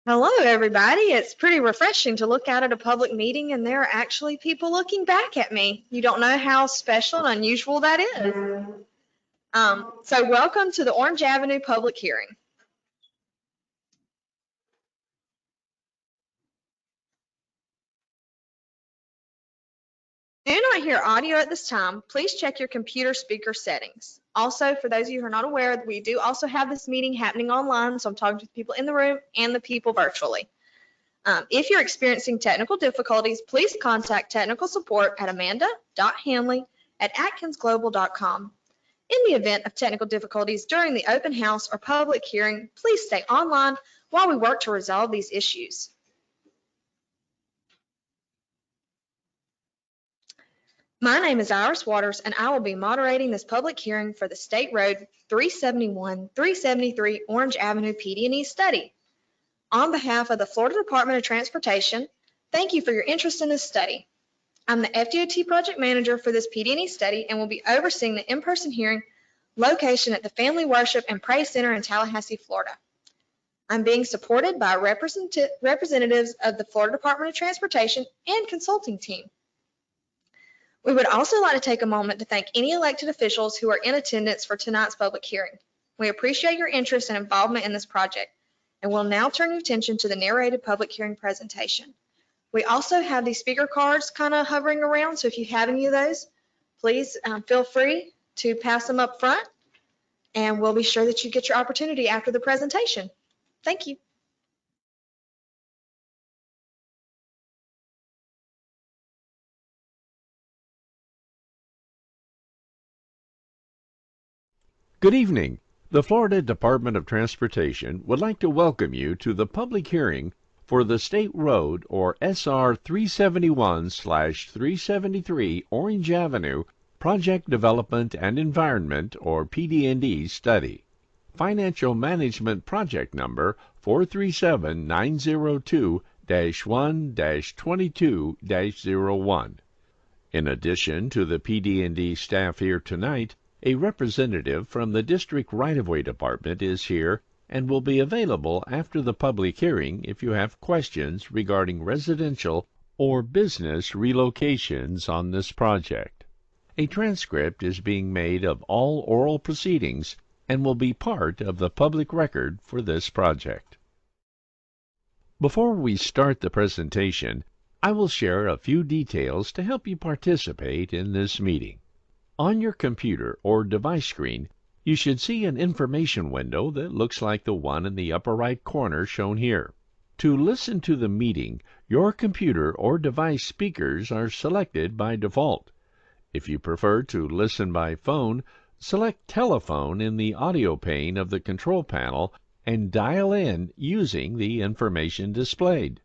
Hello, everybody. It's pretty refreshing to look out at a public meeting and there are actually people looking back at me. You don't know how special and unusual that is. So welcome to the Orange Avenue public hearing. Do not hear audio at this time. Please check your computer speaker settings. Also, for those of you who are not aware, we do also have this meeting happening online, so I'm talking to the people in the room and the people virtually. If you're experiencing technical difficulties, please contact technical support at amanda.hanley@atkinsglobal.com. In the event of technical difficulties during the open house or public hearing, please stay online while we work to resolve these issues. My name is Iris Waters, and I will be moderating this public hearing for the State Road 371-373 Orange Avenue PD&E study. On behalf of the Florida Department of Transportation, thank you for your interest in this study. I'm the FDOT project manager for this PD&E study and will be overseeing the in-person hearing location at the Family Worship and Praise Center in Tallahassee, Florida. I'm being supported by representatives of the Florida Department of Transportation and consulting team. We would also like to take a moment to thank any elected officials who are in attendance for tonight's public hearing. We appreciate your interest and involvement in this project, and we'll now turn your attention to the narrated public hearing presentation. We also have these speaker cards kind of hovering around, so if you have any of those, please feel free to pass them up front, and we'll be sure that you get your opportunity after the presentation. Thank you. Good evening. The Florida Department of Transportation would like to welcome you to the public hearing for the State Road or SR 371/373 Orange Avenue Project Development and Environment or PD&E study. Financial Management Project Number 437902-1-22-01. In addition to the PD&E staff here tonight, a representative from the District Right-of-Way Department is here and will be available after the public hearing if you have questions regarding residential or business relocations on this project. A transcript is being made of all oral proceedings and will be part of the public record for this project. Before we start the presentation, I will share a few details to help you participate in this meeting. On your computer or device screen, you should see an information window that looks like the one in the upper right corner shown here. To listen to the meeting, your computer or device speakers are selected by default. If you prefer to listen by phone, select telephone in the audio pane of the control panel and dial in using the information displayed.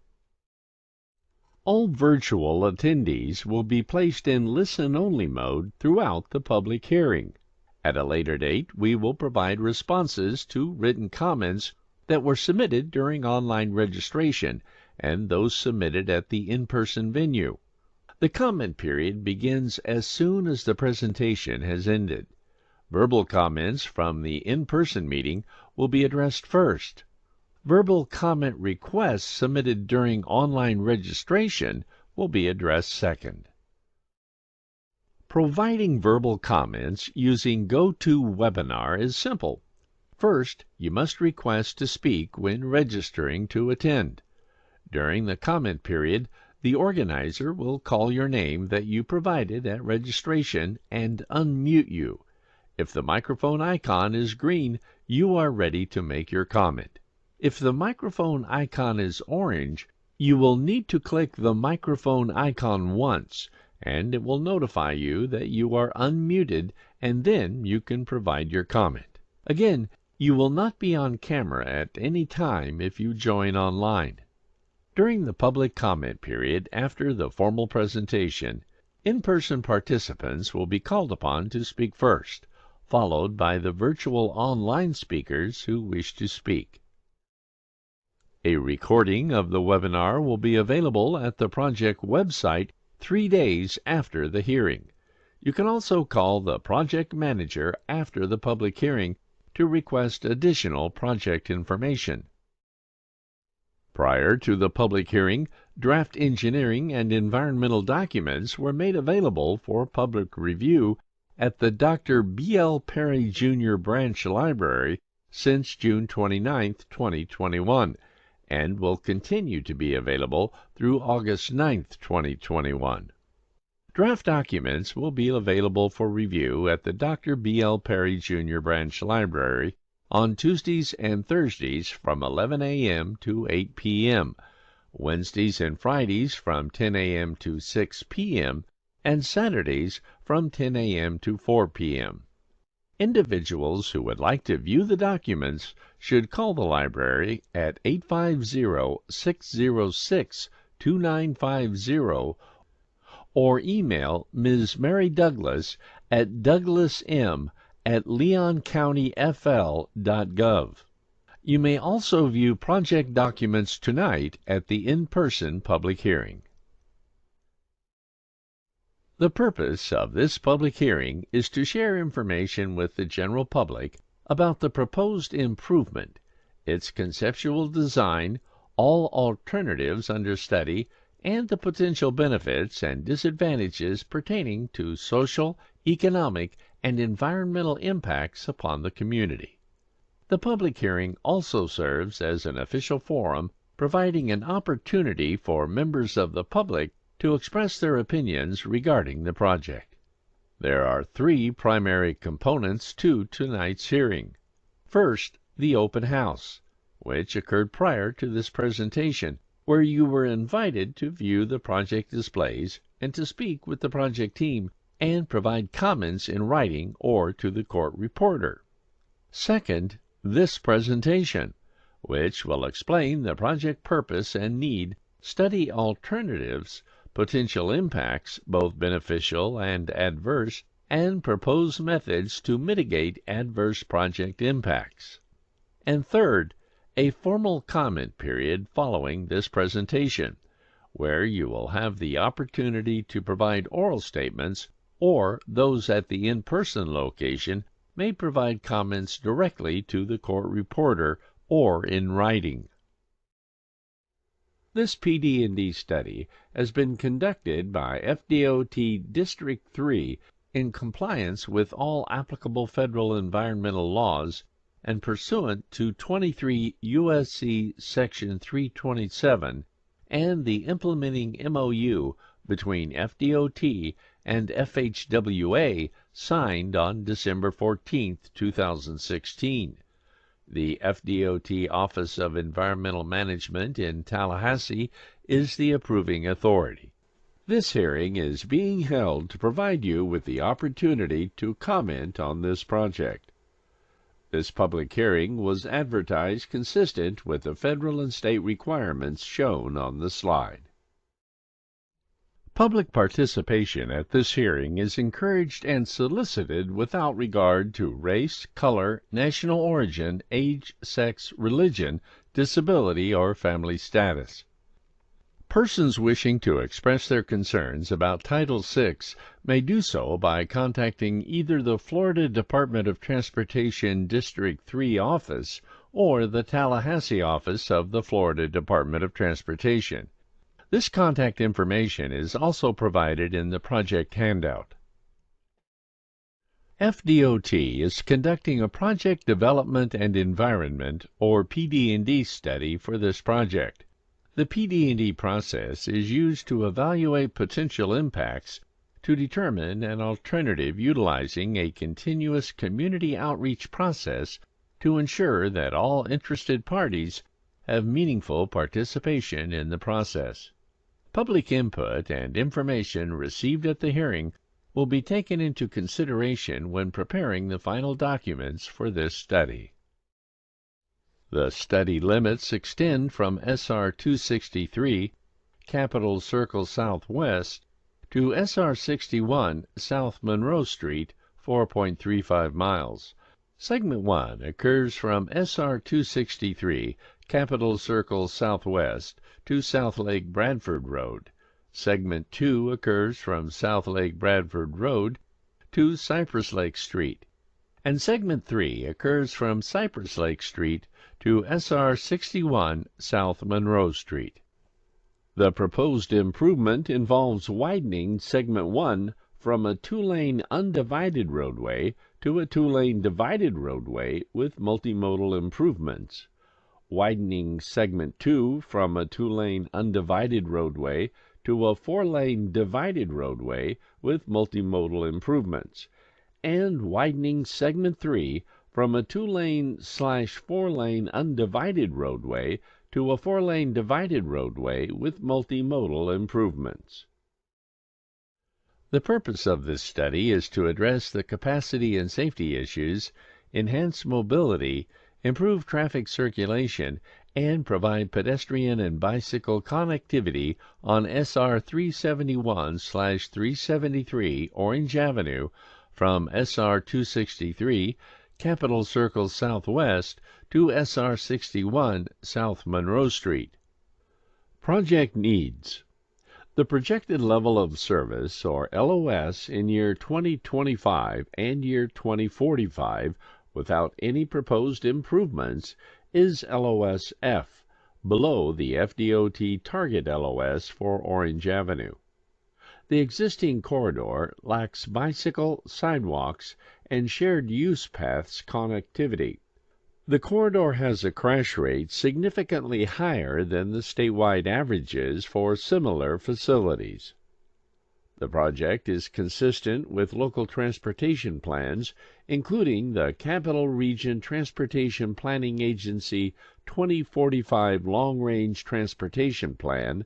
All virtual attendees will be placed in listen-only mode throughout the public hearing. At a later date, we will provide responses to written comments that were submitted during online registration and those submitted at the in-person venue. The comment period begins as soon as the presentation has ended. Verbal comments from the in-person meeting will be addressed first. Verbal comment requests submitted during online registration will be addressed second. Providing verbal comments using GoToWebinar is simple. First, you must request to speak when registering to attend. During the comment period, the organizer will call your name that you provided at registration and unmute you. If the microphone icon is green, you are ready to make your comment. If the microphone icon is orange, you will need to click the microphone icon once, and it will notify you that you are unmuted, and then you can provide your comment. Again, you will not be on camera at any time if you join online. During the public comment period after the formal presentation, in-person participants will be called upon to speak first, followed by the virtual online speakers who wish to speak. A recording of the webinar will be available at the project website 3 days after the hearing. You can also call the project manager after the public hearing to request additional project information. Prior to the public hearing, draft engineering and environmental documents were made available for public review at the Dr. B.L. Perry Jr. Branch Library since June 29, 2021, and will continue to be available through August 9, 2021. Draft documents will be available for review at the Dr. B.L. Perry Jr. Branch Library on Tuesdays and Thursdays from 11 a.m. to 8 p.m., Wednesdays and Fridays from 10 a.m. to 6 p.m., and Saturdays from 10 a.m. to 4 p.m. Individuals who would like to view the documents should call the library at 850-606-2950 or email Ms. Mary Douglas at douglasm@leoncountyfl.gov. You may also view project documents tonight at the in-person public hearing. The purpose of this public hearing is to share information with the general public about the proposed improvement, its conceptual design, all alternatives under study, and the potential benefits and disadvantages pertaining to social, economic, and environmental impacts upon the community. The public hearing also serves as an official forum, providing an opportunity for members of the public to express their opinions regarding the project. There are three primary components to tonight's hearing. First, the open house, which occurred prior to this presentation, where you were invited to view the project displays and to speak with the project team and provide comments in writing or to the court reporter. Second, this presentation, which will explain the project purpose and need, study alternatives, potential impacts, both beneficial and adverse, and propose methods to mitigate adverse project impacts. And third, a formal comment period following this presentation, where you will have the opportunity to provide oral statements, or those at the in-person location may provide comments directly to the court reporter or in writing. This PD&D study has been conducted by FDOT District 3 in compliance with all applicable federal environmental laws and pursuant to 23 U.S.C. Section 327 and the implementing MOU between FDOT and FHWA signed on December 14, 2016. The FDOT Office of Environmental Management in Tallahassee is the approving authority. This hearing is being held to provide you with the opportunity to comment on this project. This public hearing was advertised consistent with the federal and state requirements shown on the slide. Public participation at this hearing is encouraged and solicited without regard to race, color, national origin, age, sex, religion, disability, or family status. Persons wishing to express their concerns about Title VI may do so by contacting either the Florida Department of Transportation District 3 office or the Tallahassee office of the Florida Department of Transportation. This contact information is also provided in the project handout. FDOT is conducting a Project Development and Environment, or PD&D study for this project. The PD&D process is used to evaluate potential impacts to determine an alternative utilizing a continuous community outreach process to ensure that all interested parties have meaningful participation in the process. Public input and information received at the hearing will be taken into consideration when preparing the final documents for this study. The study limits extend from SR 263, Capitol Circle Southwest, to SR 61, South Monroe Street, 4.35 miles. Segment 1 occurs from SR 263, Capitol Circle Southwest, to South Lake Bradford Road. Segment 2 occurs from South Lake Bradford Road to Cypress Lake Street, and Segment 3 occurs from Cypress Lake Street to SR 61 South Monroe Street. The proposed improvement involves widening Segment 1 from a two-lane undivided roadway to a two-lane divided roadway with multimodal improvements, widening Segment 2 from a two-lane undivided roadway to a four-lane divided roadway with multimodal improvements, and widening Segment 3 from a two-lane/four-lane undivided roadway to a four-lane divided roadway with multimodal improvements. The purpose of this study is to address the capacity and safety issues, enhance mobility, improve traffic circulation, and provide pedestrian and bicycle connectivity on SR 371/373 Orange Avenue from SR 263 Capitol Circle Southwest to SR 61 South Monroe Street. Project needs. The projected level of service, or LOS, in year 2025 and year 2045 without any proposed improvements is LOS F, below the FDOT target LOS for Orange Avenue. The existing corridor lacks bicycle, sidewalks, and shared use paths connectivity. The corridor has a crash rate significantly higher than the statewide averages for similar facilities. The project is consistent with local transportation plans, including the Capital Region Transportation Planning Agency 2045 Long-Range Transportation Plan,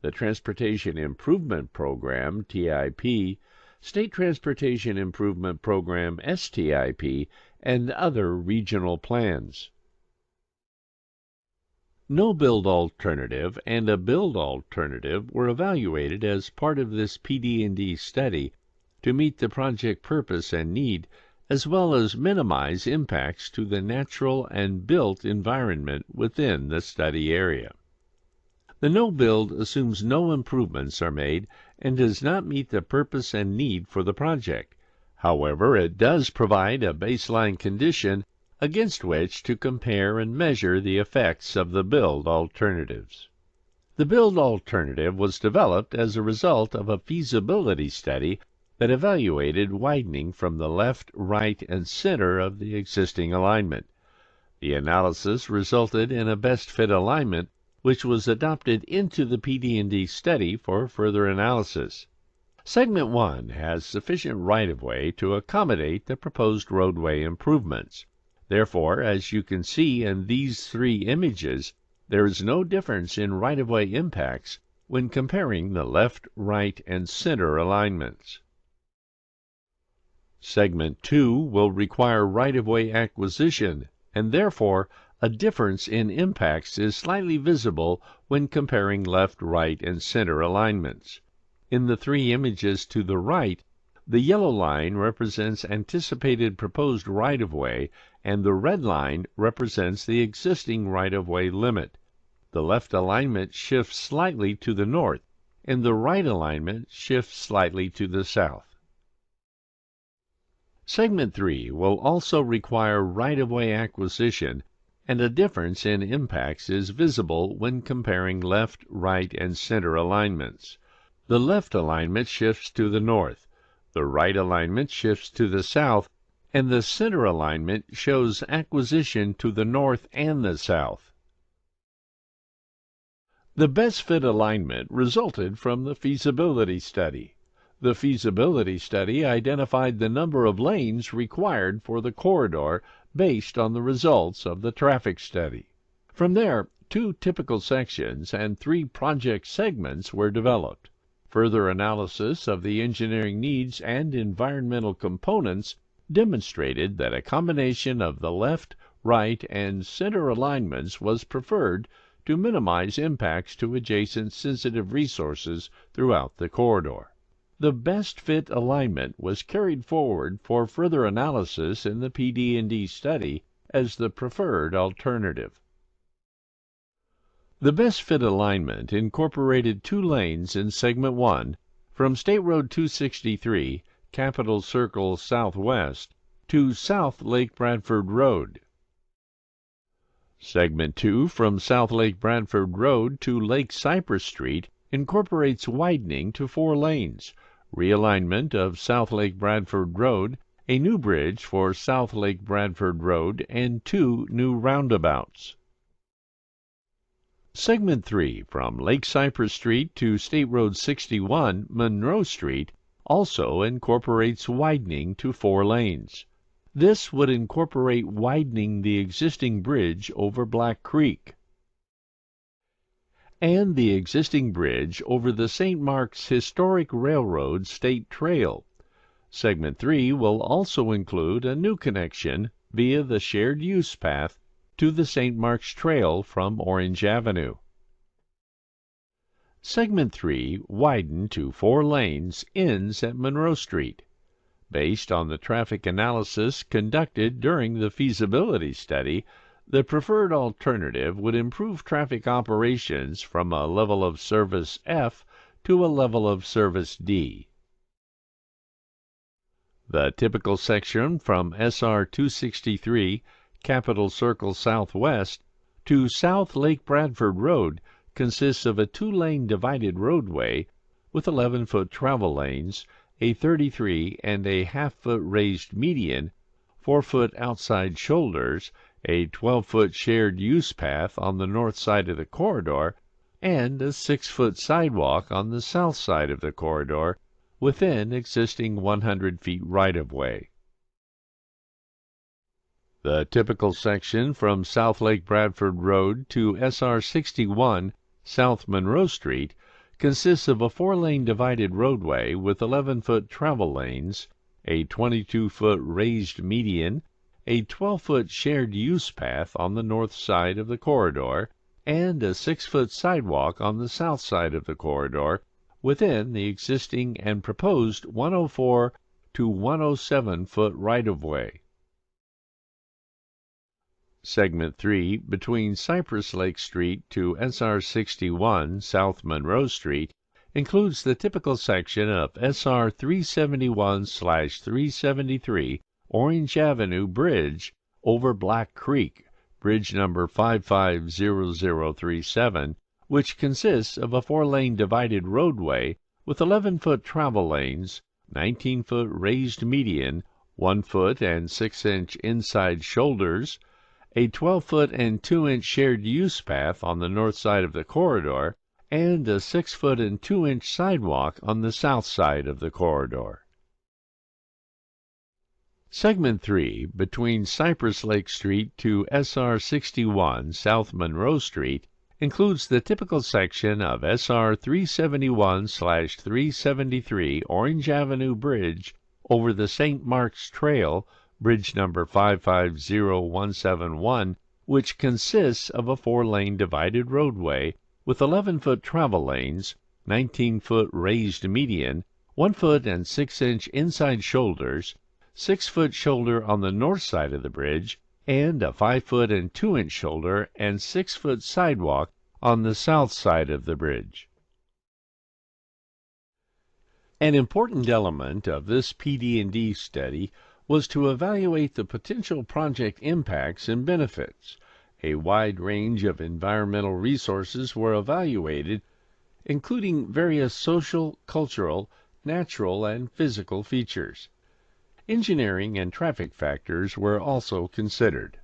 the Transportation Improvement Program, TIP, State Transportation Improvement Program, STIP, and other regional plans. No build alternative and a build alternative were evaluated as part of this PD&D study to meet the project purpose and need, as well as minimize impacts to the natural and built environment within the study area. The no-build assumes no improvements are made and does not meet the purpose and need for the project. However, it does provide a baseline condition against which to compare and measure the effects of the build alternatives. The build alternative was developed as a result of a feasibility study that evaluated widening from the left, right, and center of the existing alignment. The analysis resulted in a best fit alignment, which was adopted into the PD&D study for further analysis. Segment 1 has sufficient right-of-way to accommodate the proposed roadway improvements. Therefore, as you can see in these three images, there is no difference in right-of-way impacts when comparing the left, right, and center alignments. Segment 2 will require right-of-way acquisition, and therefore a difference in impacts is slightly visible when comparing left, right, and center alignments. In the three images to the right, the yellow line represents anticipated proposed right-of-way, and the red line represents the existing right-of-way limit. The left alignment shifts slightly to the north, and the right alignment shifts slightly to the south. Segment 3 will also require right-of-way acquisition, and a difference in impacts is visible when comparing left, right, and center alignments. The left alignment shifts to the north, the right alignment shifts to the south, and the center alignment shows acquisition to the north and the south. The best fit alignment resulted from the feasibility study. The feasibility study identified the number of lanes required for the corridor based on the results of the traffic study. From there, 2 typical sections and 3 project segments were developed. Further analysis of the engineering needs and environmental components demonstrated that a combination of the left, right, and center alignments was preferred to minimize impacts to adjacent sensitive resources throughout the corridor. The best fit alignment was carried forward for further analysis in the PD&D study as the preferred alternative. The best fit alignment incorporated 2 lanes in Segment 1 from State Road 263, Capitol Circle Southwest, to South Lake Bradford Road. Segment 2 from South Lake Bradford Road to Lake Cypress Street incorporates widening to 4 lanes, realignment of South Lake Bradford Road, a new bridge for South Lake Bradford Road, and 2 new roundabouts. Segment 3 from Lake Cypress Street to State Road 61, Monroe Street, also incorporates widening to 4 lanes. This would incorporate widening the existing bridge over Black Creek and the existing bridge over the St. Mark's Historic Railroad State Trail. Segment 3 will also include a new connection via the shared use path to the St. Mark's Trail from Orange Avenue. Segment 3, widened to 4 lanes, ends at Monroe Street. Based on the traffic analysis conducted during the feasibility study, the preferred alternative would improve traffic operations from a level of service F to a level of service D. The typical section from SR 263, Capitol Circle Southwest, to South Lake Bradford Road consists of a 2-lane divided roadway with 11-foot travel lanes, a 33 and a half-foot raised median, 4-foot outside shoulders, a 12-foot shared use path on the north side of the corridor, and a 6-foot sidewalk on the south side of the corridor within existing 100 feet right-of-way. The typical section from South Lake Bradford Road to SR 61, South Monroe Street, consists of a 4-lane divided roadway with 11-foot travel lanes, a 22-foot raised median, a 12-foot shared use path on the north side of the corridor, and a 6-foot sidewalk on the south side of the corridor within the existing and proposed 104 to 107-foot right-of-way. Segment 3, between Cypress Lake Street to SR 61 South Monroe Street, includes the typical section of SR 371/373 Orange Avenue Bridge over Black Creek, bridge number 550037, which consists of a 4-lane divided roadway with 11-foot travel lanes, 19-foot raised median, 1-foot and 6-inch inside shoulders, a 12-foot and 2-inch shared use path on the north side of the corridor, and a 6-foot and 2-inch sidewalk on the south side of the corridor. Segment 3, between Cypress Lake Street to SR 61 South Monroe Street, includes the typical section of SR 371/373 Orange Avenue Bridge over the St. Mark's Trail, bridge number 550171, which consists of a 4-lane divided roadway with 11-foot travel lanes, 19-foot raised median, 1-foot and 6-inch inside shoulders, 6-foot shoulder on the north side of the bridge, and a 5-foot and 2-inch shoulder and 6-foot sidewalk on the south side of the bridge. An important element of this PD&D study was to evaluate the potential project impacts and benefits. A wide range of environmental resources were evaluated, including various social, cultural, natural, and physical features. Engineering and traffic factors were also considered.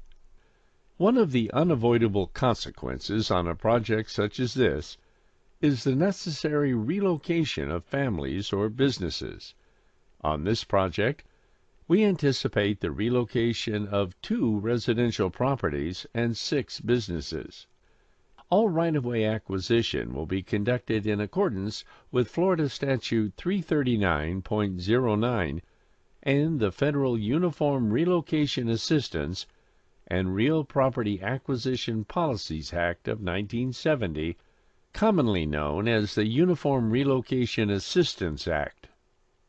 One of the unavoidable consequences on a project such as this is the necessary relocation of families or businesses. On this project, we anticipate the relocation of 2 residential properties and 6 businesses. All right-of-way acquisition will be conducted in accordance with Florida Statute 339.09 and the Federal Uniform Relocation Assistance and Real Property Acquisition Policies Act of 1970, commonly known as the Uniform Relocation Assistance Act.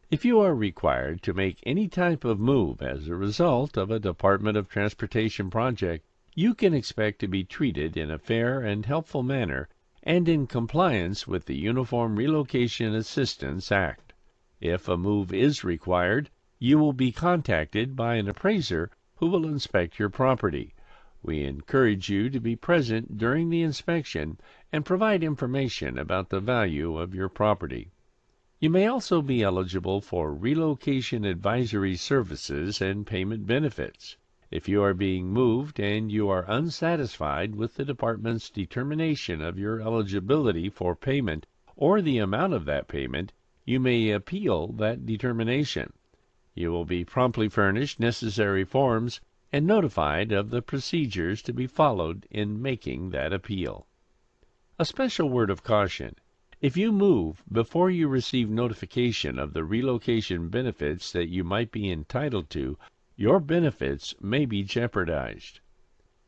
If you are required to make any type of move as a result of a Department of Transportation project, you can expect to be treated in a fair and helpful manner and in compliance with the Uniform Relocation Assistance Act. If a move is required, you will be contacted by an appraiser who will inspect your property. We encourage you to be present during the inspection and provide information about the value of your property. You may also be eligible for relocation advisory services and payment benefits. If you are being moved and you are unsatisfied with the department's determination of your eligibility for payment or the amount of that payment, you may appeal that determination. You will be promptly furnished necessary forms and notified of the procedures to be followed in making that appeal. A special word of caution. If you move before you receive notification of the relocation benefits that you might be entitled to, your benefits may be jeopardized.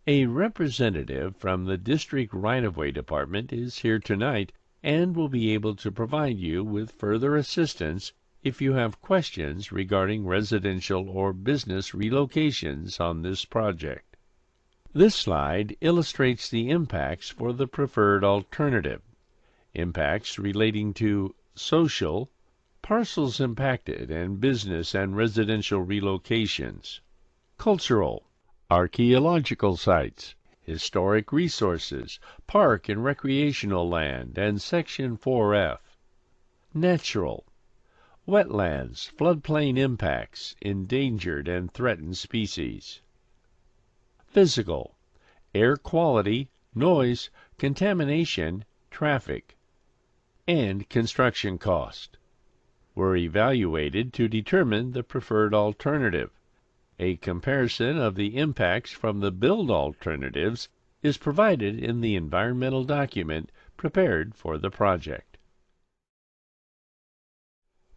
A representative from the District Right-of-Way Department is here tonight and will be able to provide you with further assistance if you have questions regarding residential or business relocations on this project. This slide illustrates the impacts for the preferred alternative. Impacts relating to social, parcels impacted, and business and residential relocations. Cultural, archaeological sites, historic resources, park and recreational land, and Section 4F. Natural, wetlands, floodplain impacts, endangered and threatened species. Physical, air quality, noise, contamination, traffic, and construction cost were evaluated to determine the preferred alternative. A comparison of the impacts from the build alternatives is provided in the environmental document prepared for the project.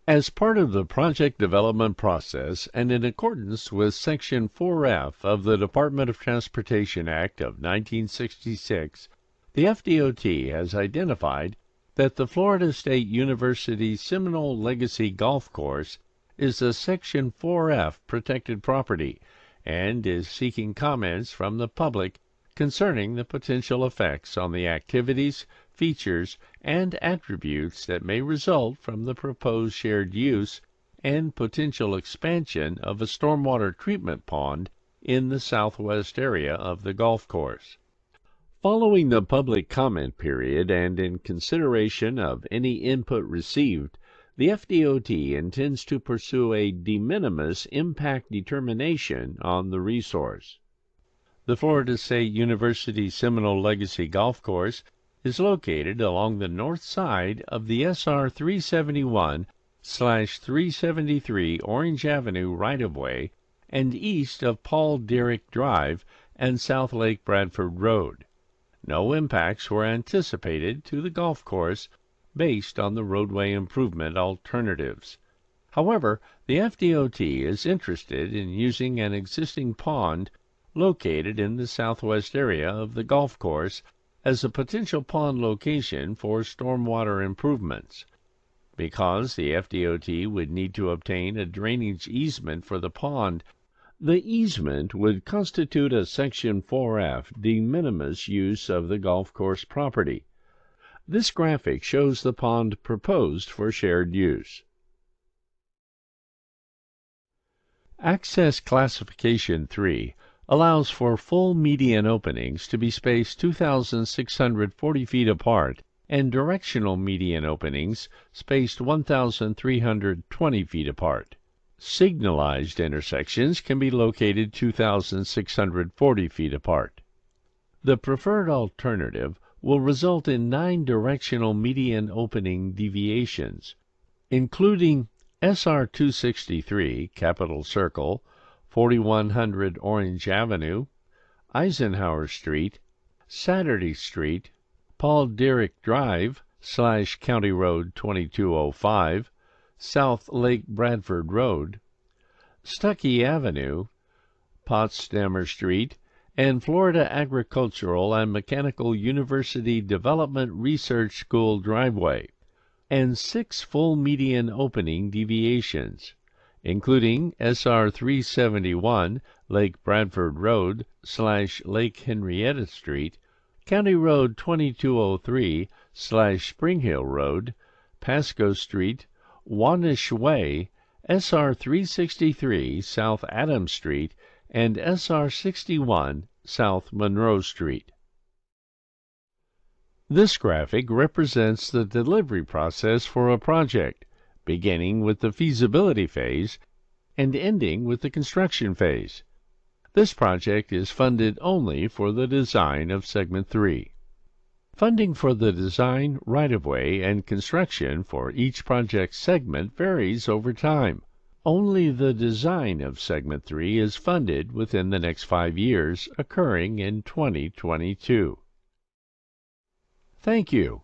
As part of the project development process and in accordance with Section 4F of the Department of Transportation Act of 1966, the FDOT has identified that the Florida State University Seminole Legacy Golf Course is a Section 4F protected property and is seeking comments from the public concerning the potential effects on the activities, features, and attributes that may result from the proposed shared use and potential expansion of a stormwater treatment pond in the southwest area of the golf course. Following the public comment period and in consideration of any input received, the FDOT intends to pursue a de minimis impact determination on the resource. The Florida State University Seminole Legacy Golf Course is located along the north side of the SR 371/373 Orange Avenue right-of-way and east of Paul Derrick Drive and South Lake Bradford Road. No impacts were anticipated to the golf course based on the roadway improvement alternatives. However, the FDOT is interested in using an existing pond located in the southwest area of the golf course as a potential pond location for stormwater improvements. Because the FDOT would need to obtain a drainage easement for the pond, the easement would constitute a Section 4F de minimis use of the golf course property. This graphic shows the pond proposed for shared use. Access Classification 3 allows for full median openings to be spaced 2,640 feet apart and directional median openings spaced 1,320 feet apart. Signalized intersections can be located 2,640 feet apart. The preferred alternative will result in 9 directional median opening deviations, including SR 263 Capitol Circle, 4100 Orange Avenue, Eisenhower Street, Saturday Street, Paul Derrick Drive / County Road 2205, South Lake Bradford Road, Stuckey Avenue, Potsdamer Street, and Florida Agricultural and Mechanical University Development Research School driveway, and 6 full median opening deviations, including SR 371 Lake Bradford Road / Lake Henrietta Street, County Road 2203 / Spring Hill Road, Pasco Street, Wanish Way, SR 363 South Adams Street, and SR 61 South Monroe Street. This graphic represents the delivery process for a project, beginning with the feasibility phase and ending with the construction phase. This project is funded only for the design of Segment 3. Funding for the design, right-of-way, and construction for each project segment varies over time. Only the design of Segment 3 is funded within the next 5 years, occurring in 2022. Thank you.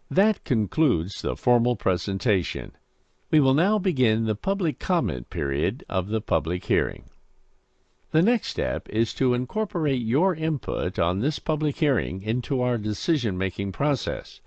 That concludes the formal presentation. We will now begin the public comment period of the public hearing. The next step is to incorporate your input on this public hearing into our decision-making process.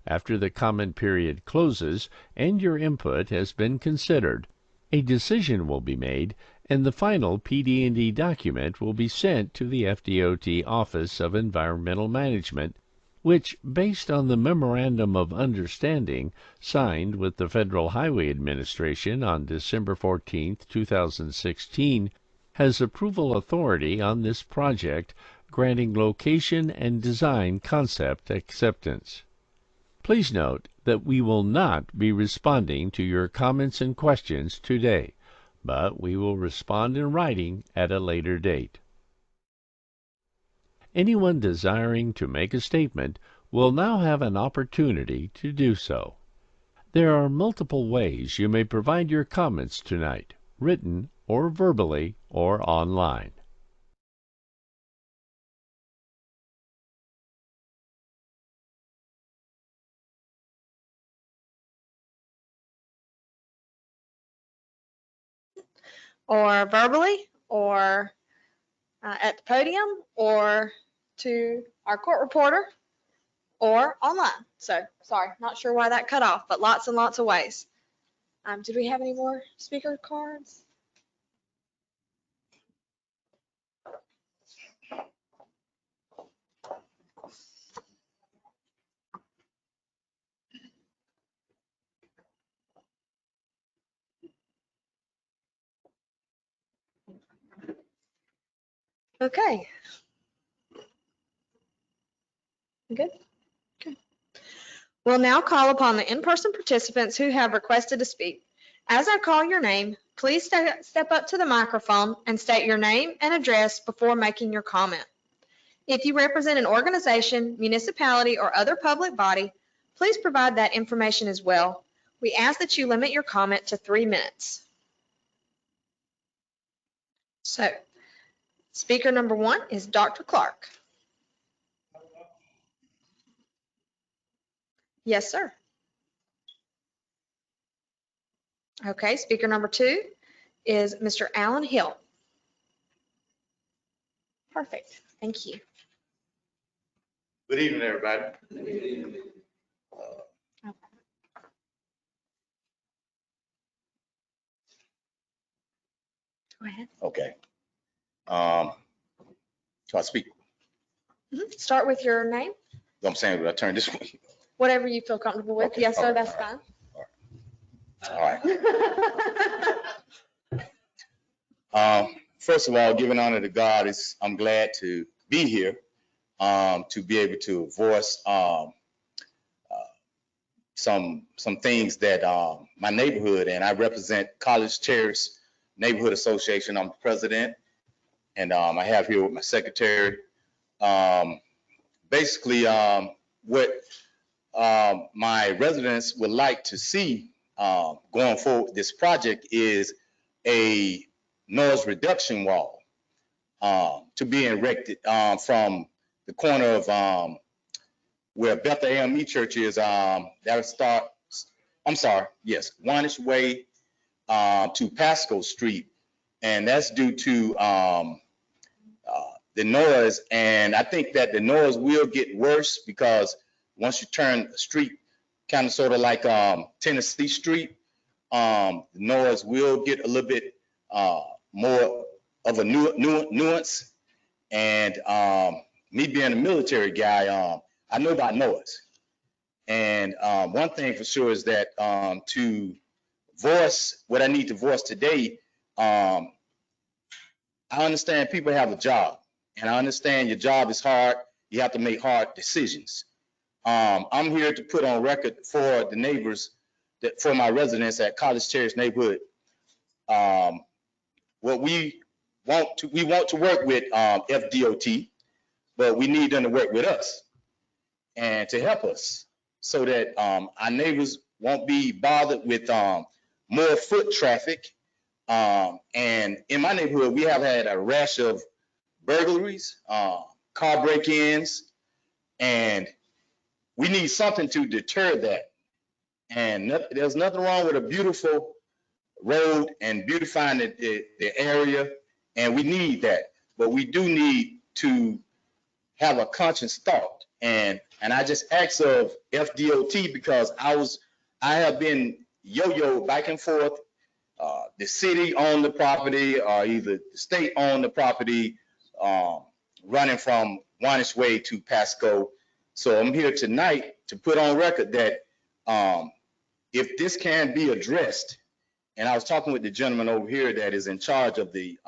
After the comment period closes and your input has been considered, a decision will be made and the final PD&D document will be sent to the FDOT Office of Environmental Management, which, based on the Memorandum of Understanding signed with the Federal Highway Administration on December 14, 2016, has approval authority on this project, granting location and design concept acceptance. Please note that we will not be responding to your comments and questions today, but we will respond in writing at a later date. Anyone desiring to make a statement will now have an opportunity to do so. There are multiple ways you may provide your comments tonight, written or verbally or online. Or verbally, or at the podium, or to our court reporter, or online. So, sorry, not sure why that cut off, but lots and lots of ways. Did we have any more speaker cards? Okay. Good? Good. We'll now call upon the in-person participants who have requested to speak. As I call your name, please step up to the microphone and state your name and address before making your comment. If you represent an organization, municipality, or other public body, please provide that information as well. We ask that you limit your comment to 3 minutes. So, speaker number 1 is Dr. Clark. Yes, sir. Okay, speaker number 2 is Mr. Alan Hill. Perfect. Thank you. Good evening, everybody. Go ahead. Okay. So I speak. Start with your name, I'm saying, would I turn this way? whatever you feel comfortable with. Okay, Yes, sir, all right, that's fine. All right. First of all, giving honor to God, I'm glad to be here, to be able to voice some things that my neighborhood, and I represent College Terrace Neighborhood Association. I'm the president, and I have here with my secretary. Basically, what my residents would like to see going forward with this project is a noise reduction wall to be erected from the corner of where Bethel AME Church is. That'll start, I'm sorry, yes, Wanish Way to Pasco Street. And that's due to the noise. And I think that the noise will get worse because once you turn the street, kind of sort of like Tennessee Street, the noise will get a little bit more of a nuance. And me being a military guy, I know about noise. And one thing for sure is that to voice what I need to voice today. I understand people have a job, and I understand your job is hard. You have to make hard decisions. I'm here to put on record for the neighbors, that for my residents at College Terrace neighborhood. What we want to work with FDOT, but we need them to work with us and to help us so that our neighbors won't be bothered with more foot traffic. And in my neighborhood, we have had a rash of burglaries, car break-ins, and we need something to deter that. And there's nothing wrong with a beautiful road and beautifying the area, and we need that. But we do need to have a conscious thought. And I just ask of FDOT because I have been yo-yo back and forth. The city owned the property, or either the state owned the property, running from Wannish Way to Pasco. So I'm here tonight to put on record that if this can be addressed, and I was talking with the gentleman over here that is in charge of the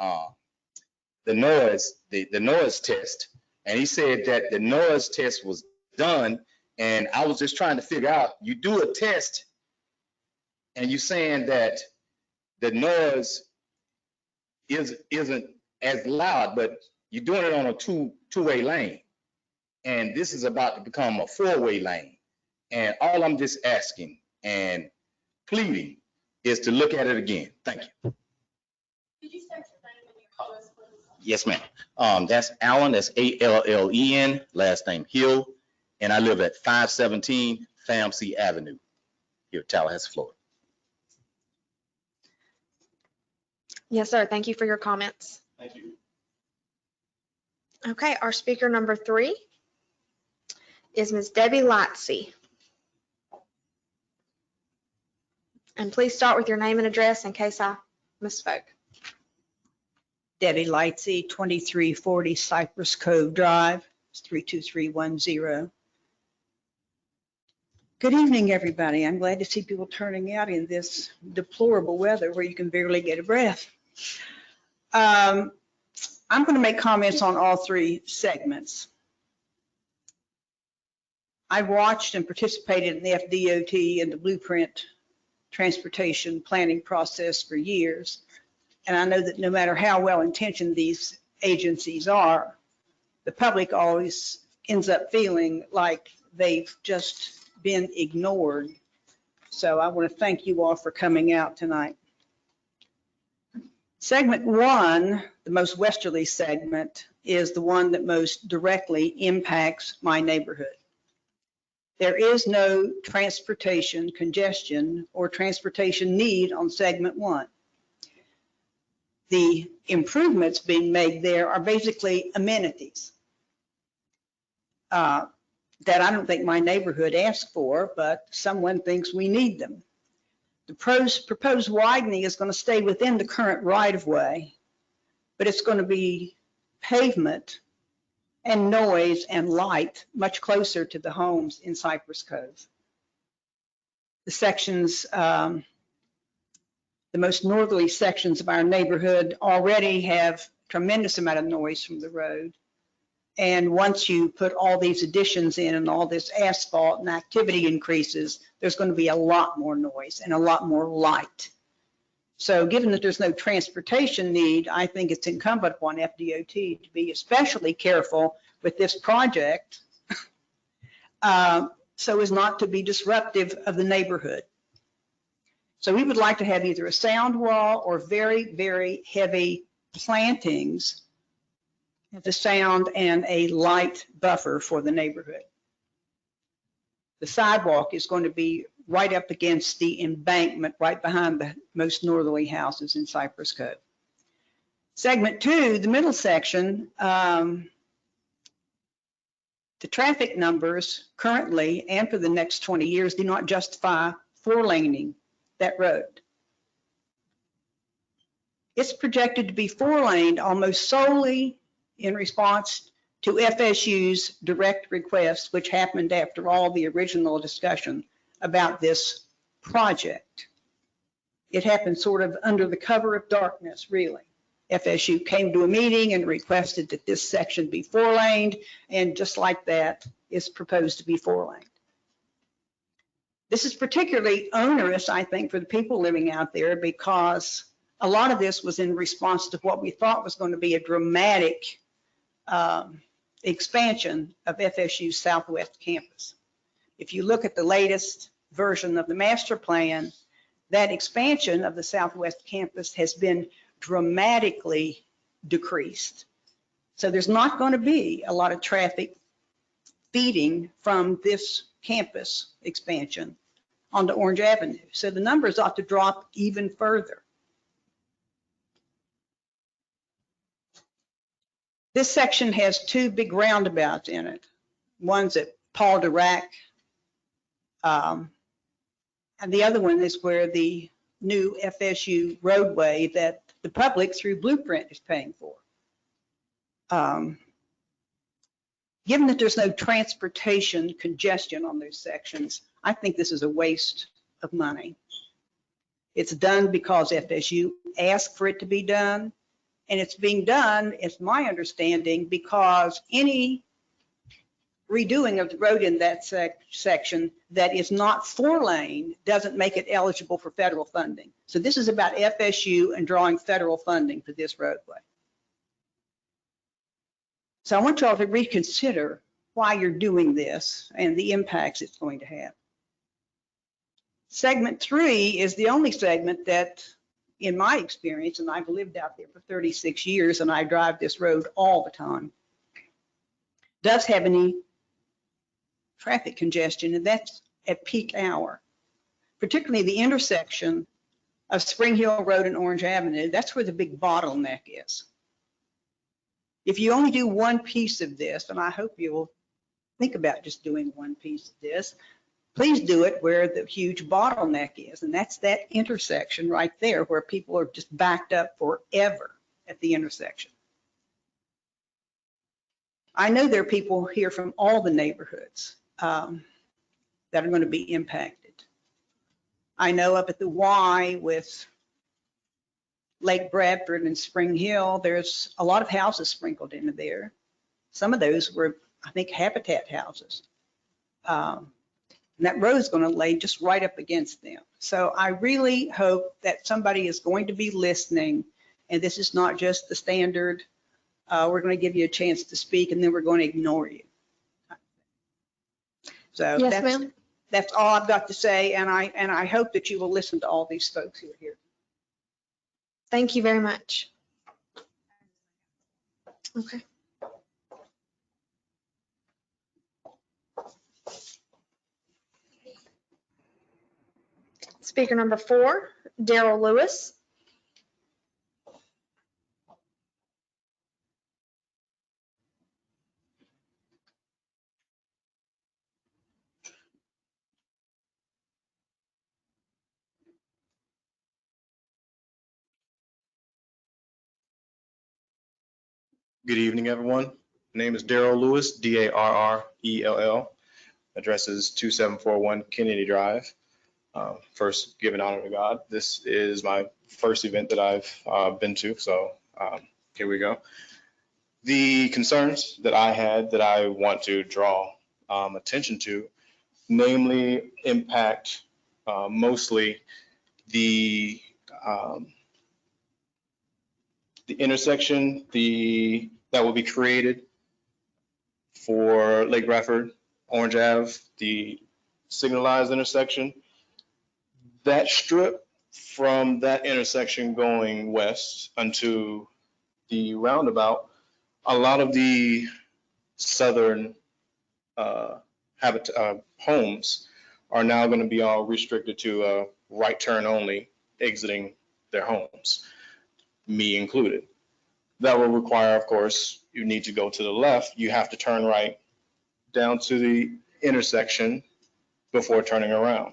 noise test, and he said that the noise test was done, and I was just trying to figure out, you do a test and you're saying that the noise isn't as loud, but you're doing it on a two-way lane, and this is about to become a four-way lane. And all I'm just asking and pleading is to look at it again. Thank you. Could you start your name and your address, please? Yes, ma'am. That's Allen, that's Allen, last name Hill, and I live at 517 Famsey Avenue here, Tallahassee, Florida. Yes, sir. Thank you for your comments. Thank you. Okay, our speaker number 3 is Ms. Debbie Lightsey. And please start with your name and address in case I misspoke. Debbie Lightsey, 2340 Cypress Cove Drive, it's 32310. Good evening, everybody. I'm glad to see people turning out in this deplorable weather where you can barely get a breath. I'm going to make comments on all 3 segments. I watched and participated in the FDOT and the Blueprint transportation planning process for years. And I know that no matter how well-intentioned these agencies are, the public always ends up feeling like they've just been ignored. So I want to thank you all for coming out tonight. Segment 1, the most westerly segment, is the one that most directly impacts my neighborhood. There is no transportation congestion or transportation need on segment 1. The improvements being made there are basically amenities that I don't think my neighborhood asked for, but someone thinks we need them. The proposed widening is going to stay within the current right-of-way, but it's going to be pavement and noise and light much closer to the homes in Cypress Cove. The sections, the most northerly sections of our neighborhood already have tremendous amount of noise from the road. And once you put all these additions in and all this asphalt and activity increases, there's going to be a lot more noise and a lot more light. So given that there's no transportation need, I think it's incumbent upon FDOT to be especially careful with this project so as not to be disruptive of the neighborhood. So we would like to have either a sound wall or very, very heavy plantings as a sound and a light buffer for the neighborhood. The sidewalk is going to be right up against the embankment, right behind the most northerly houses in Cypress Cove. Segment 2, the middle section, the traffic numbers currently and for the next 20 years do not justify 4-laning that road. It's projected to be 4-laned almost solely in response to FSU's direct request, which happened after all the original discussion about this project. It happened sort of under the cover of darkness, really. FSU came to a meeting and requested that this section be 4-laned, and just like that, it's proposed to be 4-laned. This is particularly onerous, I think, for the people living out there, because a lot of this was in response to what we thought was going to be a dramatic expansion of FSU's Southwest campus. If you look at the latest version of the master plan, that expansion of the Southwest campus has been dramatically decreased. So there's not going to be a lot of traffic feeding from this campus expansion onto Orange Avenue. So the numbers ought to drop even further. This section has 2 big roundabouts in it. One's at Paul Dirac, and the other one is where the new FSU roadway that the public through Blueprint is paying for. Given that there's no transportation congestion on those sections, I think this is a waste of money. It's done because FSU asked for it to be done, and it's being done, it's my understanding, because any redoing of the road in that section that is not 4-lane doesn't make it eligible for federal funding. So this is about FSU and drawing federal funding for this roadway. So I want y'all to reconsider why you're doing this and the impacts it's going to have. Segment 3 is the only segment that, in my experience, and I've lived out there for 36 years and I drive this road all the time, does have any traffic congestion, and that's at peak hour. Particularly the intersection of Spring Hill Road and Orange Avenue, that's where the big bottleneck is. If you only do one piece of this, and I hope you will think about just doing one piece of this, please do it where the huge bottleneck is, and that's that intersection right there where people are just backed up forever at the intersection. I know there are people here from all the neighborhoods that are going to be impacted. I know up at the Y with Lake Bradford and Spring Hill, there's a lot of houses sprinkled into there. Some of those were, I think, habitat houses. And that road's going to lay just right up against them. So I really hope that somebody is going to be listening, and this is not just the standard, we're going to give you a chance to speak and then we're going to ignore you. So Yes, ma'am. that's all I've got to say, and I hope that you will listen to all these folks who are here. Thank you very much. Okay. Speaker number 4, Daryl Lewis. Good evening, everyone. My name is Daryl Lewis, D-A-R-R-E-L-L. Address is 2741 Kennedy Drive. First, giving honor to God. This is my first event that I've been to, so here we go. The concerns that I had that I want to draw attention to, namely impact mostly the intersection that will be created for Lake Bradford, Orange Ave, the signalized intersection. That strip from that intersection going west onto the roundabout, a lot of the southern homes are now going to be all restricted to right turn only, exiting their homes, me included. That will require, of course, you need to go to the left. You have to turn right down to the intersection before turning around.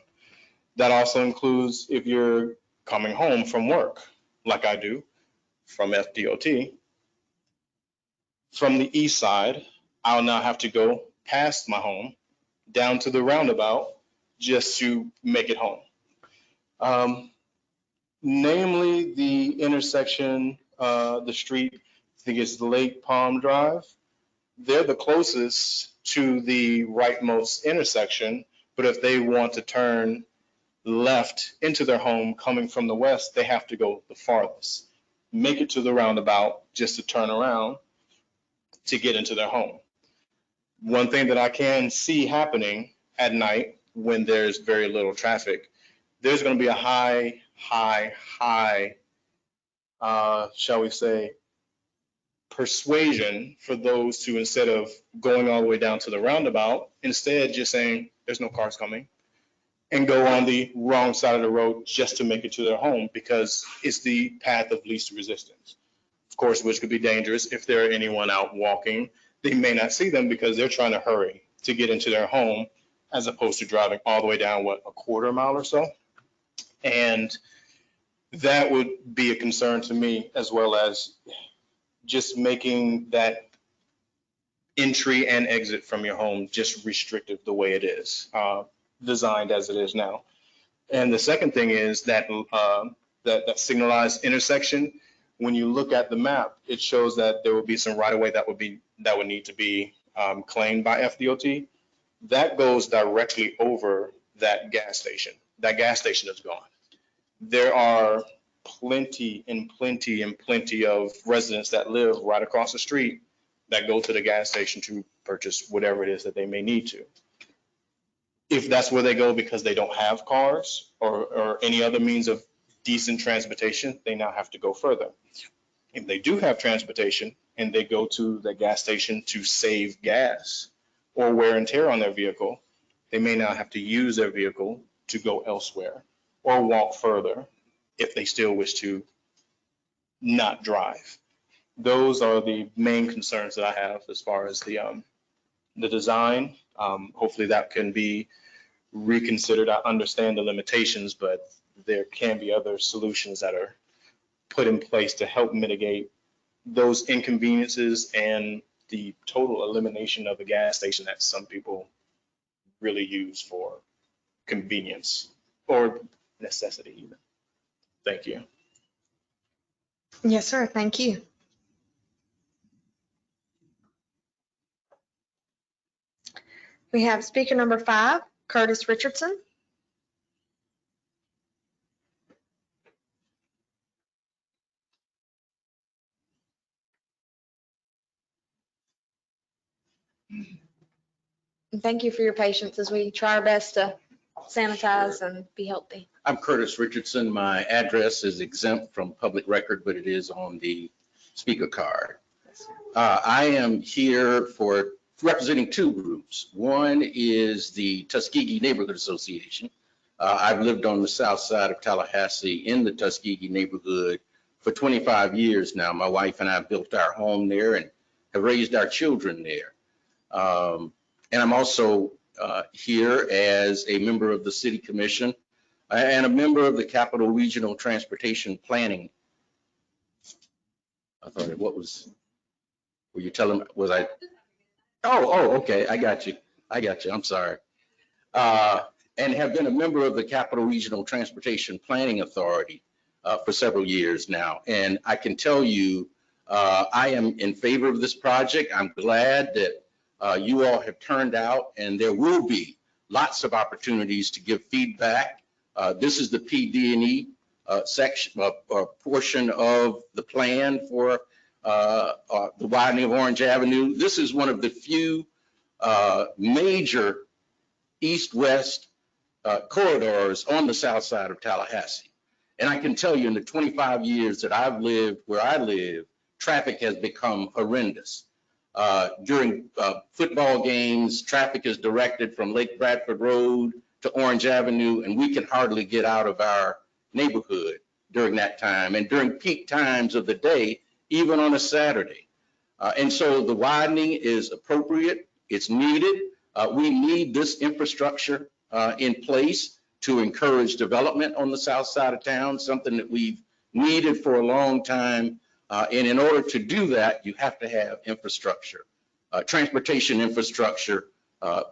That also includes if you're coming home from work, like I do, from FDOT. From the east side, I'll now have to go past my home, down to the roundabout, just to make it home. namely the intersection, the street, I think it's Lake Palm Drive. They're the closest to the rightmost intersection, but if they want to turn left into their home coming from the west, they have to go the farthest, make it to the roundabout just to turn around to get into their home. One thing that I can see happening at night when there's very little traffic, there's going to be a high, shall we say, persuasion for those to, instead of going all the way down to the roundabout, instead just saying, there's no cars coming, and go on the wrong side of the road just to make it to their home because it's the path of least resistance. Of course, which could be dangerous if there are anyone out walking. They may not see them because they're trying to hurry to get into their home as opposed to driving all the way down, what, a quarter mile or so? And that would be a concern to me, as well as just making that entry and exit from your home just restrictive the way it is, designed as it is now. And the second thing is that that signalized intersection. When you look at the map, it shows that there will be some right of way that would need to be claimed by FDOT. That goes directly over that gas station. That gas station is gone. There are plenty of residents that live right across the street that go to the gas station to purchase whatever it is that they may need to. If that's where they go because they don't have cars or any other means of decent transportation, they now have to go further. If they do have transportation and they go to the gas station to save gas or wear and tear on their vehicle, they may now have to use their vehicle to go elsewhere or walk further if they still wish to not drive. Those are the main concerns that I have as far as the design. Hopefully that can be reconsidered. I understand the limitations, but there can be other solutions that are put in place to help mitigate those inconveniences and the total elimination of the gas station that some people really use for convenience or necessity even. Thank you. Yes, sir. Thank you. We have speaker number 5, Curtis Richardson. And thank you for your patience as we try our best to sanitize and be healthy. I'm Curtis Richardson. My address is exempt from public record, but it is on the speaker card. I am here for representing two groups. One is the Tuskegee Neighborhood Association. I've lived on the south side of Tallahassee in the Tuskegee neighborhood for 25 years now. My wife and I built our home there and have raised our children there. And I'm also here as a member of the City Commission and a member of the Capital Regional Transportation Planning. I thought, what was, were you telling, was I? Oh, okay, I got you. I'm sorry. And have been a member of the Capital Regional Transportation Planning Authority for several years now. And I can tell you, I am in favor of this project. I'm glad that you all have turned out, and there will be lots of opportunities to give feedback. This is the PD&E section, portion of the plan for the widening of Orange Avenue. This is one of the few major east-west corridors on the south side of Tallahassee. And I can tell you, in the 25 years that I've lived where I live, traffic has become horrendous. During football games, traffic is directed from Lake Bradford Road to Orange Avenue, and we can hardly get out of our neighborhood during that time, and during peak times of the day, even on a Saturday. And so the widening is appropriate, it's needed. We need this infrastructure in place to encourage development on the south side of town, something that we've needed for a long time. And in order to do that, you have to have infrastructure, transportation infrastructure,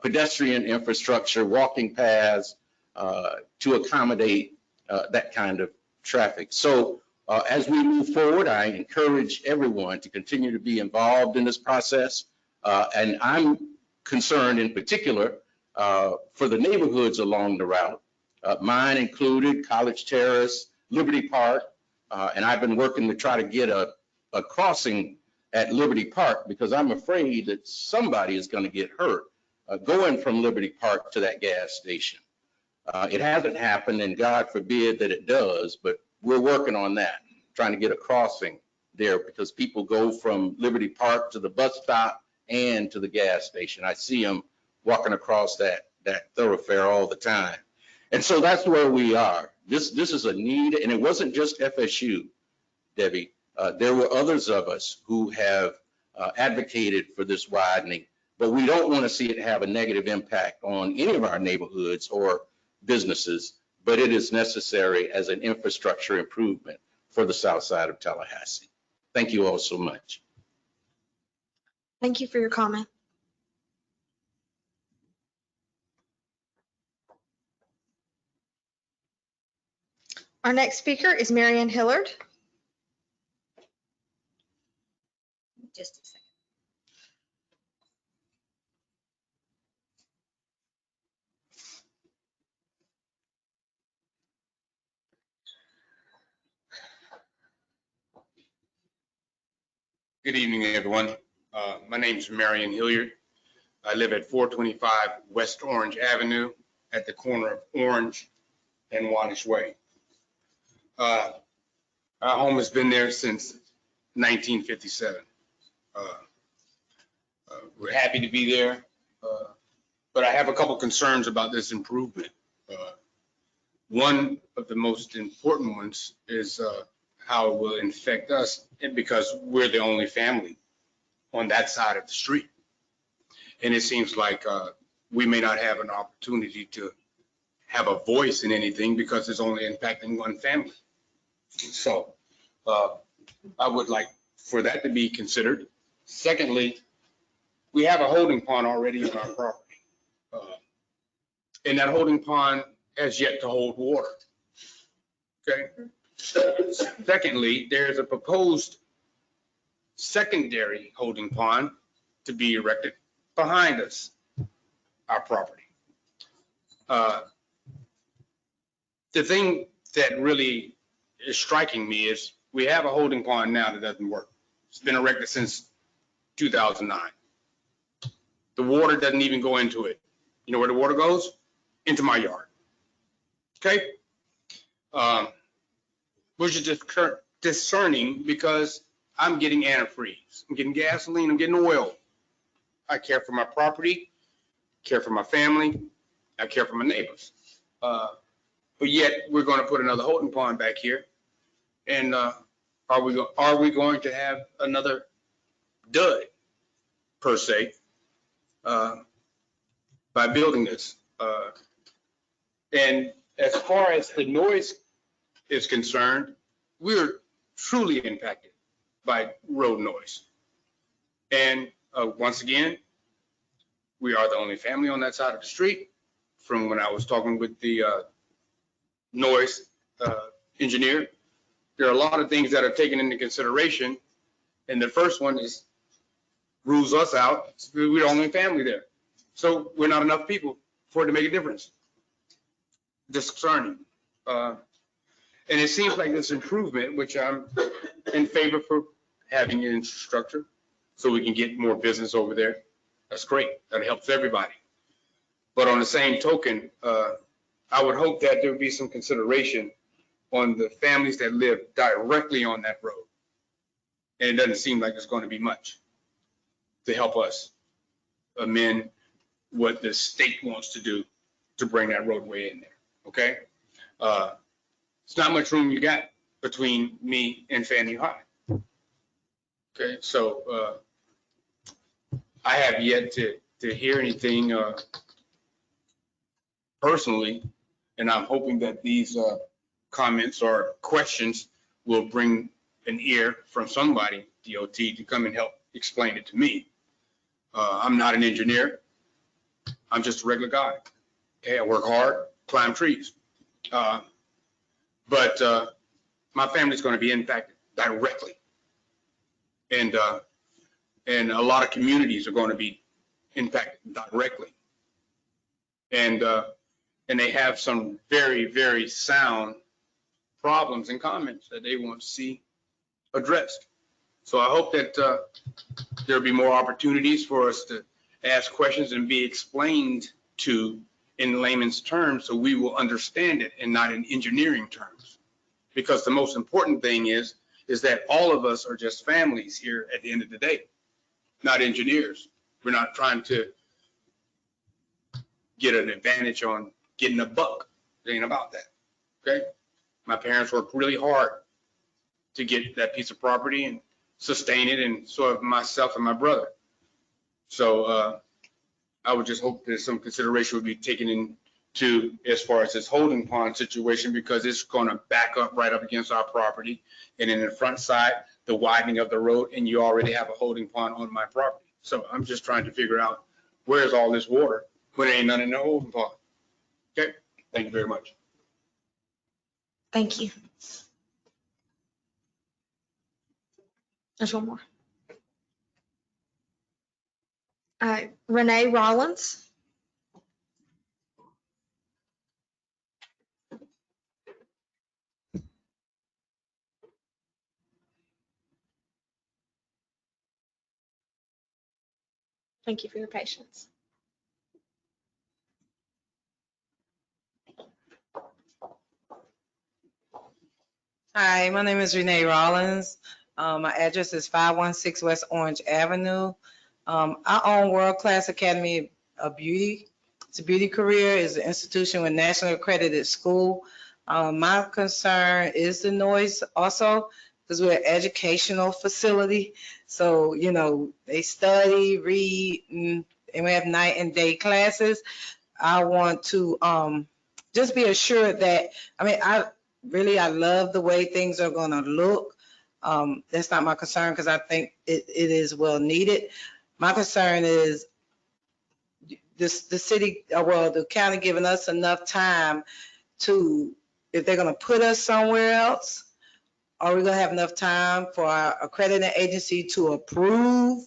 pedestrian infrastructure, walking paths to accommodate that kind of traffic. So as we move forward, I encourage everyone to continue to be involved in this process. And I'm concerned in particular for the neighborhoods along the route. Mine included College Terrace, Liberty Park, and I've been working to try to get a crossing at Liberty Park because I'm afraid that somebody is going to get hurt going from Liberty Park to that gas station. It hasn't happened, and God forbid that it does, but we're working on that, trying to get a crossing there because people go from Liberty Park to the bus stop and to the gas station. I see them walking across that thoroughfare all the time. And so that's where we are. This is a need, and it wasn't just FSU, Debbie. There were others of us who have advocated for this widening, but we don't want to see it have a negative impact on any of our neighborhoods or businesses, but it is necessary as an infrastructure improvement for the south side of Tallahassee. Thank you all so much. Thank you for your comment. Our next speaker is Marianne Hillard. Just a second. Good evening, everyone. My name is Marion Hilliard. I live at 425 West Orange Avenue at the corner of Orange and Wanish Way. Our home has been there since 1957. We're happy to be there, but I have a couple concerns about this improvement. One of the most important ones is how it will affect us, and because we're the only family on that side of the street. And it seems like we may not have an opportunity to have a voice in anything because it's only impacting one family. So I would like for that to be considered. Secondly, we have a holding pond already on our property. And that holding pond has yet to hold water. Okay. Secondly, there's a proposed secondary holding pond to be erected behind us, our property. The thing that really is striking me is we have a holding pond now that doesn't work. It's been erected since 2009. The water doesn't even go into it. You know where the water goes? Into my yard. Okay? Which is discerning because I'm getting antifreeze. I'm getting gasoline. I'm getting oil. I care for my property, care for my family. I care for my neighbors. But yet we're going to put another holding pond back here. And are we going to have another dud per se by building this? And as far as the noise is concerned, we're truly impacted by road noise. And once again, we are the only family on that side of the street. From when I was talking with the noise engineer, there are a lot of things that are taken into consideration. And the first one is rules us out. We're the only family there. So we're not enough people for it to make a difference. Discerning. And it seems like this improvement, which I'm in favor for having an infrastructure so we can get more business over there. That's great. That helps everybody. But on the same token, I would hope that there would be some consideration on the families that live directly on that road. And it doesn't seem like it's going to be much to help us amend what the state wants to do to bring that roadway in there. Okay? It's not much room you got between me and Fannie High. Okay, so I have yet to hear anything personally, and I'm hoping that these comments or questions will bring an ear from somebody, DOT, to come and help explain it to me. I'm not an engineer. I'm just a regular guy. Okay, I work hard, climb trees. But my family's going to be impacted directly. And a lot of communities are going to be impacted directly. And they have some very, very sound problems and comments that they want to see addressed. So I hope that there'll be more opportunities for us to ask questions and be explained to in layman's terms, so we will understand it and not in engineering terms. Because the most important thing is that all of us are just families here at the end of the day, not engineers. We're not trying to get an advantage on getting a buck. It ain't about that, okay? My parents worked really hard to get that piece of property and sustain it, and so have myself and my brother. So I would just hope that some consideration would be taken into as far as this holding pond situation, because it's going to back up right up against our property. And in the front side, the widening of the road, and you already have a holding pond on my property. So I'm just trying to figure out where's all this water when there ain't none in the holding pond. Okay, thank you very much. Thank you. There's one more. Renee Rollins. Thank you for your patience. Hi, my name is Renee Rollins. My address is 516 West Orange Avenue. I own World Class Academy of Beauty. It's a beauty career. It's an institution with national accredited school. My concern is the noise also, because we're an educational facility. So, you know, they study, read, and we have night and day classes. I want to just be assured that, I love the way things are going to look. That's not my concern, because I think it is well needed. My concern is the city, the county giving us enough time to, if they're going to put us somewhere else, are we going to have enough time for our accrediting agency to approve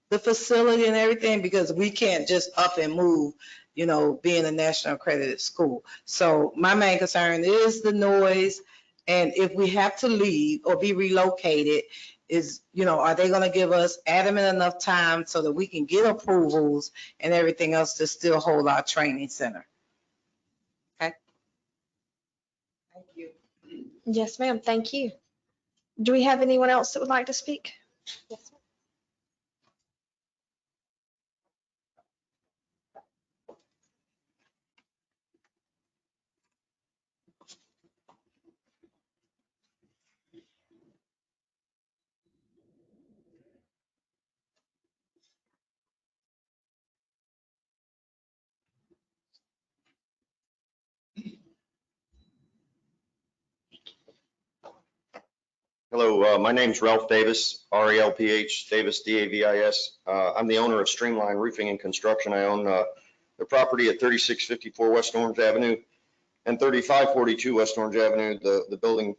the facility and everything? Because we can't just up and move, you know, being a national accredited school. So my main concern is the noise. And if we have to leave or be relocated, is, you know, are they going to give us adamant enough time so that we can get approvals and everything else to still hold our training center? Okay. Thank you. Yes, ma'am. Thank you. Do we have anyone else that would like to speak? Yes, ma'am. Hello, my name's Ralph Davis, R-E-L-P-H, Davis, D-A-V-I-S. I'm the owner of Streamline Roofing and Construction. I own the property at 3654 West Orange Avenue and 3542 West Orange Avenue, the building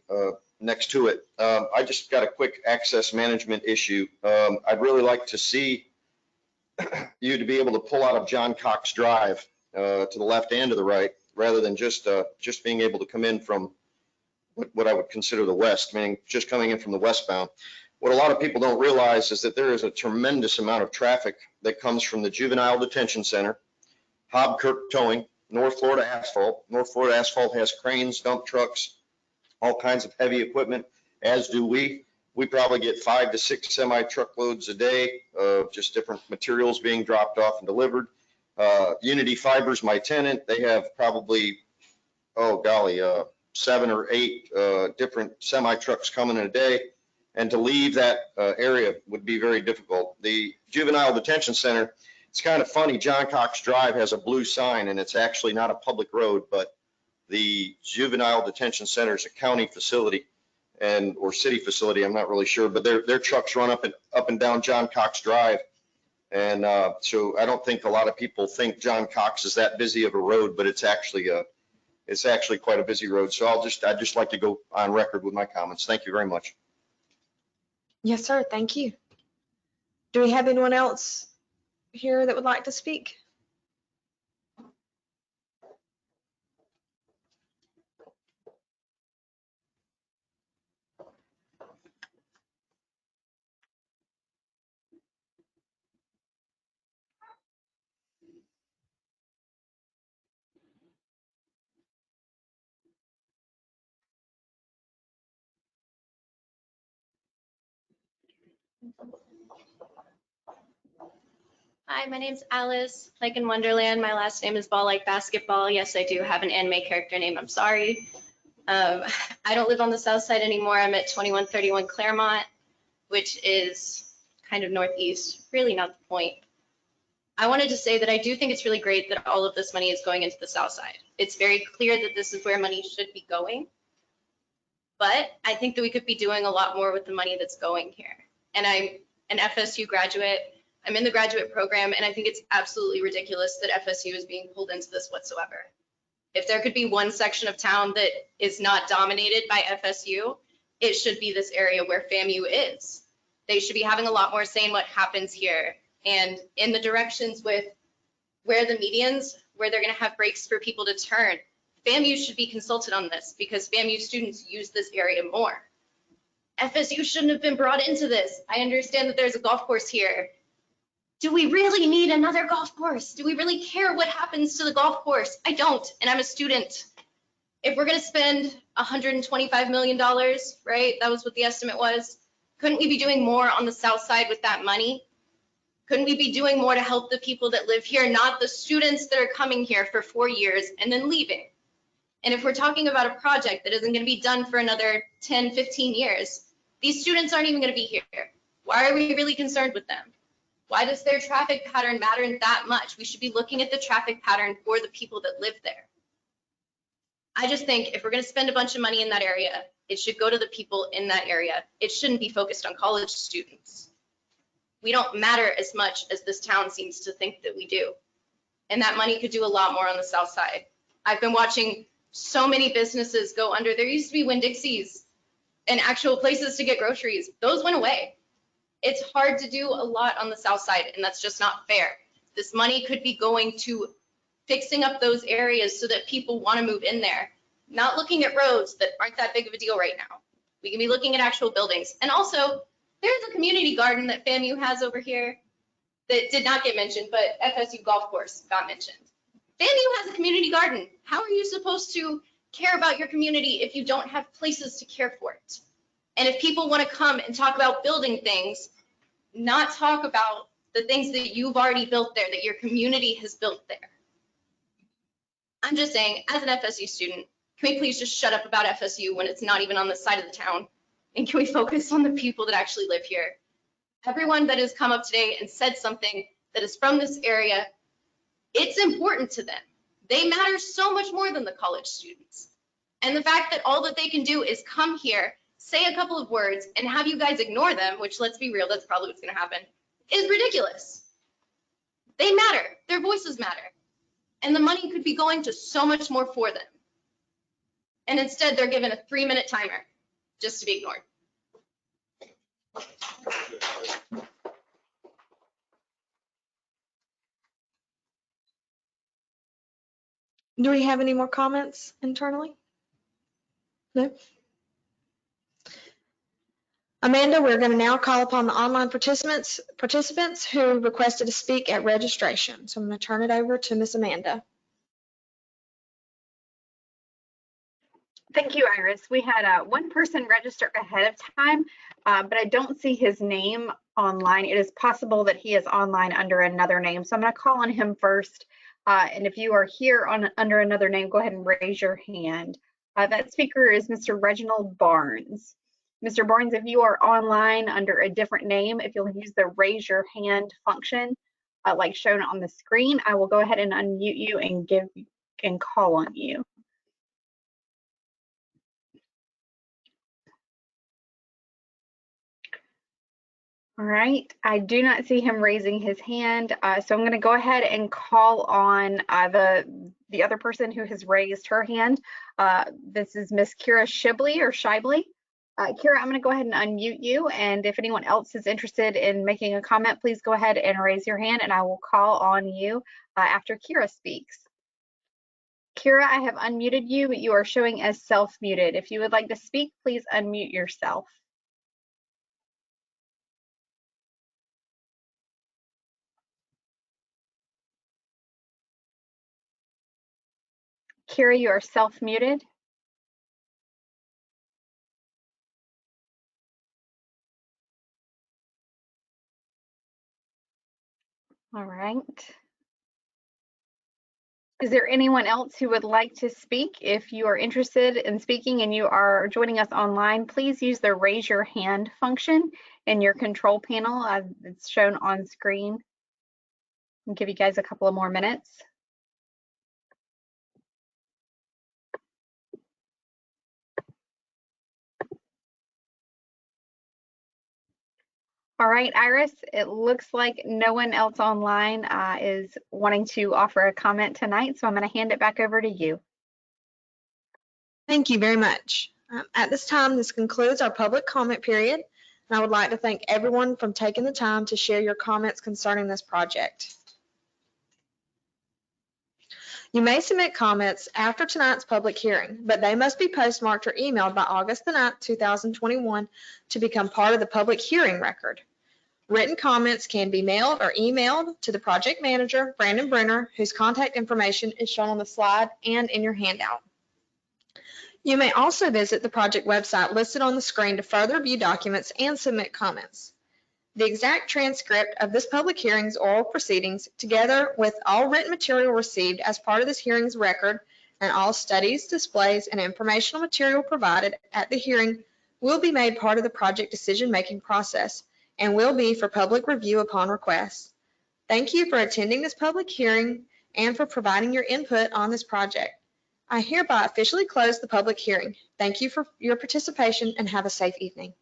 next to it. I just got a quick access management issue. I'd really like to see you to be able to pull out of John Cox Drive to the left and to the right, rather than just being able to come in from what I would consider the west, meaning just coming in from the westbound. What a lot of people don't realize is that there is a tremendous amount of traffic that comes from the Juvenile Detention Center, Hobkirk Towing, North Florida Asphalt. North Florida Asphalt has cranes, dump trucks, all kinds of heavy equipment, as do we. We probably get 5 to 6 semi-truckloads a day of just different materials being dropped off and delivered. Unity Fibers, my tenant, they have probably, 7 or 8 different semi-trucks coming in a day. And to leave that area would be very difficult. The Juvenile Detention Center, it's kind of funny, John Cox Drive has a blue sign, and it's actually not a public road, but the Juvenile Detention Center is a county facility or city facility, I'm not really sure, but their trucks run up and down John Cox Drive. And so I don't think a lot of people think John Cox is that busy of a road, but it's actually It's actually quite a busy road. So I'd just like to go on record with my comments. Thank you very much. Yes, sir. Thank you. Do we have anyone else here that would like to speak? Hi, my name's Alice, like in Wonderland. My last name is Ball Like Basketball. Yes, I do have an anime character name. I'm sorry. I don't live on the south side anymore. I'm at 2131 Claremont, which is kind of northeast. Really not the point. I wanted to say that I do think it's really great that all of this money is going into the south side. It's very clear that this is where money should be going. But I think that we could be doing a lot more with the money that's going here. And I'm an FSU graduate. I'm in the graduate program, and I think it's absolutely ridiculous that FSU is being pulled into this whatsoever. If there could be one section of town that is not dominated by FSU, it should be this area where FAMU is. They should be having a lot more say in what happens here and in the directions with where the medians, where they're going to have breaks for people to turn. FAMU should be consulted on this because FAMU students use this area more. FSU shouldn't have been brought into this. I understand that there's a golf course here. Do we really need another golf course? Do we really care what happens to the golf course? I don't, and I'm a student. If we're gonna spend $125 million, right? That was what the estimate was. Couldn't we be doing more on the south side with that money? Couldn't we be doing more to help the people that live here, not the students that are coming here for 4 years and then leaving? And if we're talking about a project that isn't gonna be done for another 10, 15 years, these students aren't even gonna be here. Why are we really concerned with them? Why does their traffic pattern matter that much? We should be looking at the traffic pattern for the people that live there. I just think if we're going to spend a bunch of money in that area, it should go to the people in that area. It shouldn't be focused on college students. We don't matter as much as this town seems to think that we do. And that money could do a lot more on the south side. I've been watching so many businesses go under. There used to be Winn-Dixie's and actual places to get groceries. Those went away. It's hard to do a lot on the south side, and that's just not fair. This money could be going to fixing up those areas so that people want to move in there, not looking at roads that aren't that big of a deal right now. We can be looking at actual buildings. And also, there's a community garden that FAMU has over here that did not get mentioned, but FSU golf course got mentioned. FAMU has a community garden. How are you supposed to care about your community if you don't have places to care for it? And if people want to come and talk about building things, not talk about the things that you've already built there, that your community has built there. I'm just saying, as an FSU student, can we please just shut up about FSU when it's not even on the side of the town? And can we focus on the people that actually live here? Everyone that has come up today and said something that is from this area, it's important to them. They matter so much more than the college students. And the fact that all that they can do is come here, say a couple of words, and have you guys ignore them, which, let's be real, that's probably what's going to happen, is ridiculous. They matter. Their voices matter. And the money could be going to so much more for them. And instead, they're given a 3-minute timer just to be ignored. Do we have any more comments internally? No? Amanda, we're going to now call upon the online participants who requested to speak at registration. So I'm going to turn it over to Miss Amanda. Thank you, Iris. We had one person register ahead of time, but I don't see his name online. It is possible that he is online under another name. So I'm going to call on him first. And if you are here under another name, go ahead and raise your hand. That speaker is Mr. Reginald Barnes. Mr. Barnes, if you are online under a different name, if you'll use the raise your hand function, like shown on the screen, I will go ahead and unmute you and call on you. All right, I do not see him raising his hand, so I'm going to go ahead and call on the other person who has raised her hand. This is Miss Kira Shibley or Shibley. Kira, I'm going to go ahead and unmute you. And if anyone else is interested in making a comment, please go ahead and raise your hand and I will call on you after Kira speaks. Kira, I have unmuted you, but you are showing as self-muted. If you would like to speak, please unmute yourself. Kira, you are self-muted. All right. Is there anyone else who would like to speak? If you are interested in speaking and you are joining us online, please use the raise your hand function in your control panel as it's shown on screen. I'll give you guys a couple of more minutes. All right, Iris, it looks like no one else online is wanting to offer a comment tonight, so I'm going to hand it back over to you. Thank you very much. At this time, this concludes our public comment period, and I would like to thank everyone for taking the time to share your comments concerning this project. You may submit comments after tonight's public hearing, but they must be postmarked or emailed by August the 9th, 2021 to become part of the public hearing record. Written comments can be mailed or emailed to the project manager, Brandon Brenner, whose contact information is shown on the slide and in your handout. You may also visit the project website listed on the screen to further view documents and submit comments. The exact transcript of this public hearing's oral proceedings, together with all written material received as part of this hearing's record and all studies, displays, and informational material provided at the hearing will be made part of the project decision-making process and will be for public review upon request. Thank you for attending this public hearing and for providing your input on this project. I hereby officially close the public hearing. Thank you for your participation and have a safe evening.